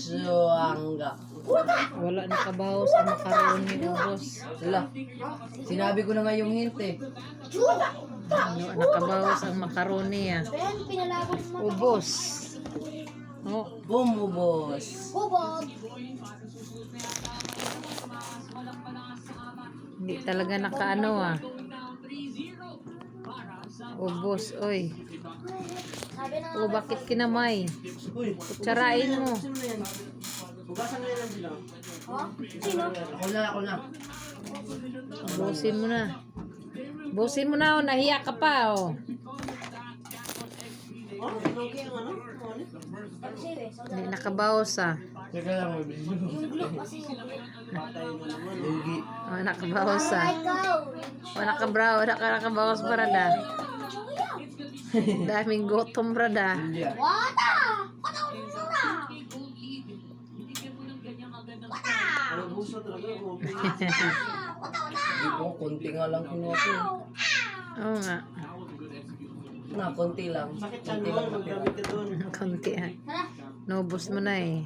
Suanga. Wala nakabaho sa macaroni, ubos. Wala. Sinabi ko na nga yung hint eh. Ano, nakabaho sa macaroni ah. Ben, pinalabas mo. Ubos. Oh, Bumubos. Bubog. hindi talaga nakaano ah. Ubos, oy. Sabi na O, bakit kinamay? Uy, Kutsarain mo. hugasan na yan sila. ha? Sino? Ako na. Busin mo na. Busin mo na, oh. Nahiya ka pa, oh. Sige, Hindi nakabawas ah. Teka lang, may video. yung glue kasi yung Lugi. Oh, nakabawas ah. ikaw. Oh, nakabawas brada. Daming gutom brada. Hindi ah. Wata! Wata ko sura! Wata! Hindi ko, konti nga lang kinuha ko. Oo nga. Na, konti lang. Konti lang natira. Konti ah. Tara. Naubos mo na eh.